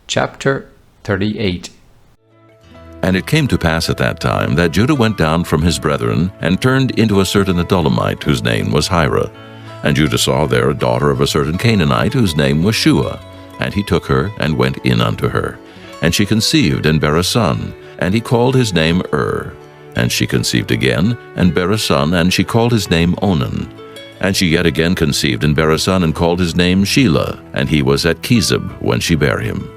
Chapter 38. And it came to pass at that time that Judah went down from his brethren, and turned into a certain Adullamite, whose name was Hirah. And Judah saw there a daughter of a certain Canaanite, whose name was Shuah. And he took her, and went in unto her. And she conceived, and bare a son, and he called his name And she conceived again, and bare a son, and she called his name Onan. And she yet again conceived, and bare a son, and called his name Shelah, and he was at Kezib when she bare him.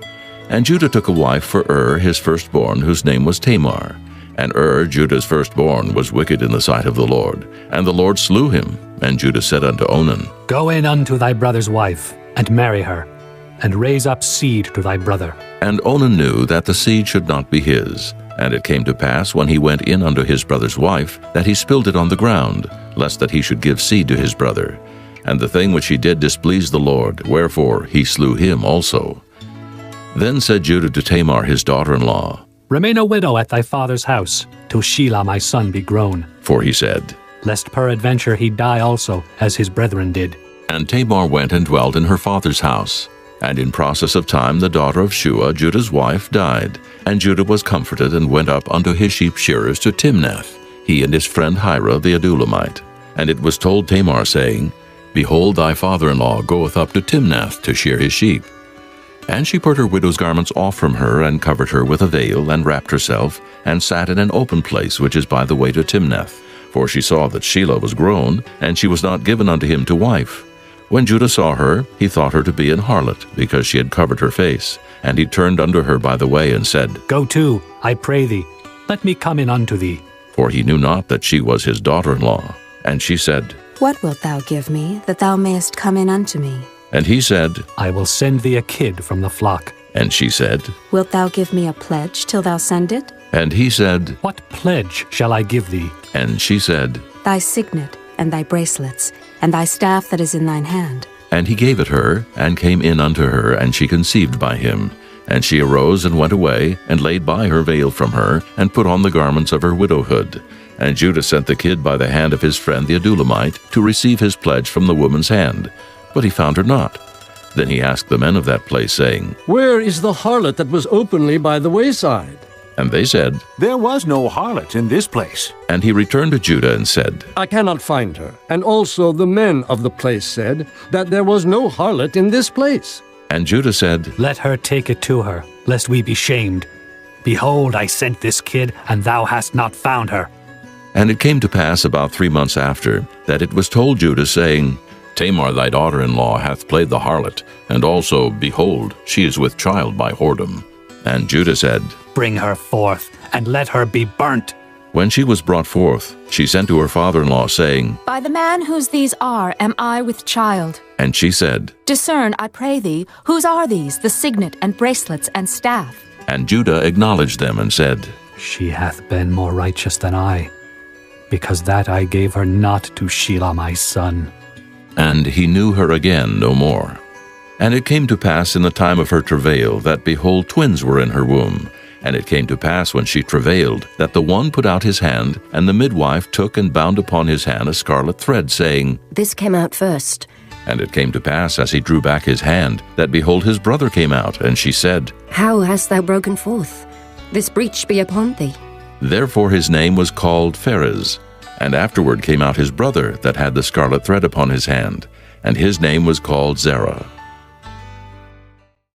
And Judah took a wife for his firstborn, whose name was Tamar. And Judah's firstborn, was wicked in the sight of the Lord. And the Lord slew him. And Judah said unto Onan, Go in unto thy brother's wife, and marry her, and raise up seed to thy brother. And Onan knew that the seed should not be his. And it came to pass, when he went in unto his brother's wife, that he spilled it on the ground, lest that he should give seed to his brother. And the thing which he did displeased the Lord, wherefore he slew him also. Then said Judah to Tamar his daughter-in-law, Remain a widow at thy father's house, till Shelah my son be grown. For he said, Lest peradventure he die also, as his brethren did. And Tamar went and dwelt in her father's house. And in process of time the daughter of Shuah, Judah's wife, died. And Judah was comforted, and went up unto his sheep shearers to Timnath, he and his friend Hirah the Adullamite. And it was told Tamar, saying, Behold, thy father-in-law goeth up to Timnath to shear his sheep. And she put her widow's garments off from her, and covered her with a veil, and wrapped herself, and sat in an open place which is by the way to Timnath. For she saw that Shelah was grown, and she was not given unto him to wife. When Judah saw her, he thought her to be an harlot, because she had covered her face. And he turned unto her by the way, and said, Go to, I pray thee, let me come in unto thee. For he knew not that she was his daughter-in-law. And she said, What wilt thou give me, that thou mayest come in unto me? And he said, I will send thee a kid from the flock. And she said, Wilt thou give me a pledge till thou send it? And he said, What pledge shall I give thee? And she said, Thy signet, and thy bracelets, and thy staff that is in thine hand. And he gave it her, and came in unto her, and she conceived by him. And she arose and went away, and laid by her veil from her, and put on the garments of her widowhood. And Judah sent the kid by the hand of his friend the Adullamite, to receive his pledge from the woman's hand. But he found her not. Then he asked the men of that place, saying, Where is the harlot that was openly by the wayside? And they said, There was no harlot in this place. And he returned to Judah and said, I cannot find her. And also the men of the place said that there was no harlot in this place. And Judah said, Let her take it to her, lest we be shamed. Behold, I sent this kid, and thou hast not found her. And it came to pass about 3 months after, that it was told Judah, saying, Tamar thy daughter-in-law hath played the harlot, and also, behold, she is with child by whoredom. And Judah said, Bring her forth, and let her be burnt. When she was brought forth, she sent to her father-in-law, saying, By the man whose these are am I with child. And she said, Discern, I pray thee, whose are these, the signet and bracelets and staff? And Judah acknowledged them, and said, She hath been more righteous than I, because that I gave her not to Shelah my son. And he knew her again no more. And it came to pass in the time of her travail, that, behold, twins were in her womb. And it came to pass when she travailed, that the one put out his hand, and the midwife took and bound upon his hand a scarlet thread, saying, This came out first. And it came to pass, as he drew back his hand, that, behold, his brother came out. And she said, How hast thou broken forth? This breach be upon thee. Therefore his name was called Pharez. And afterward came out his brother, that had the scarlet thread upon his hand, and his name was called Zarah.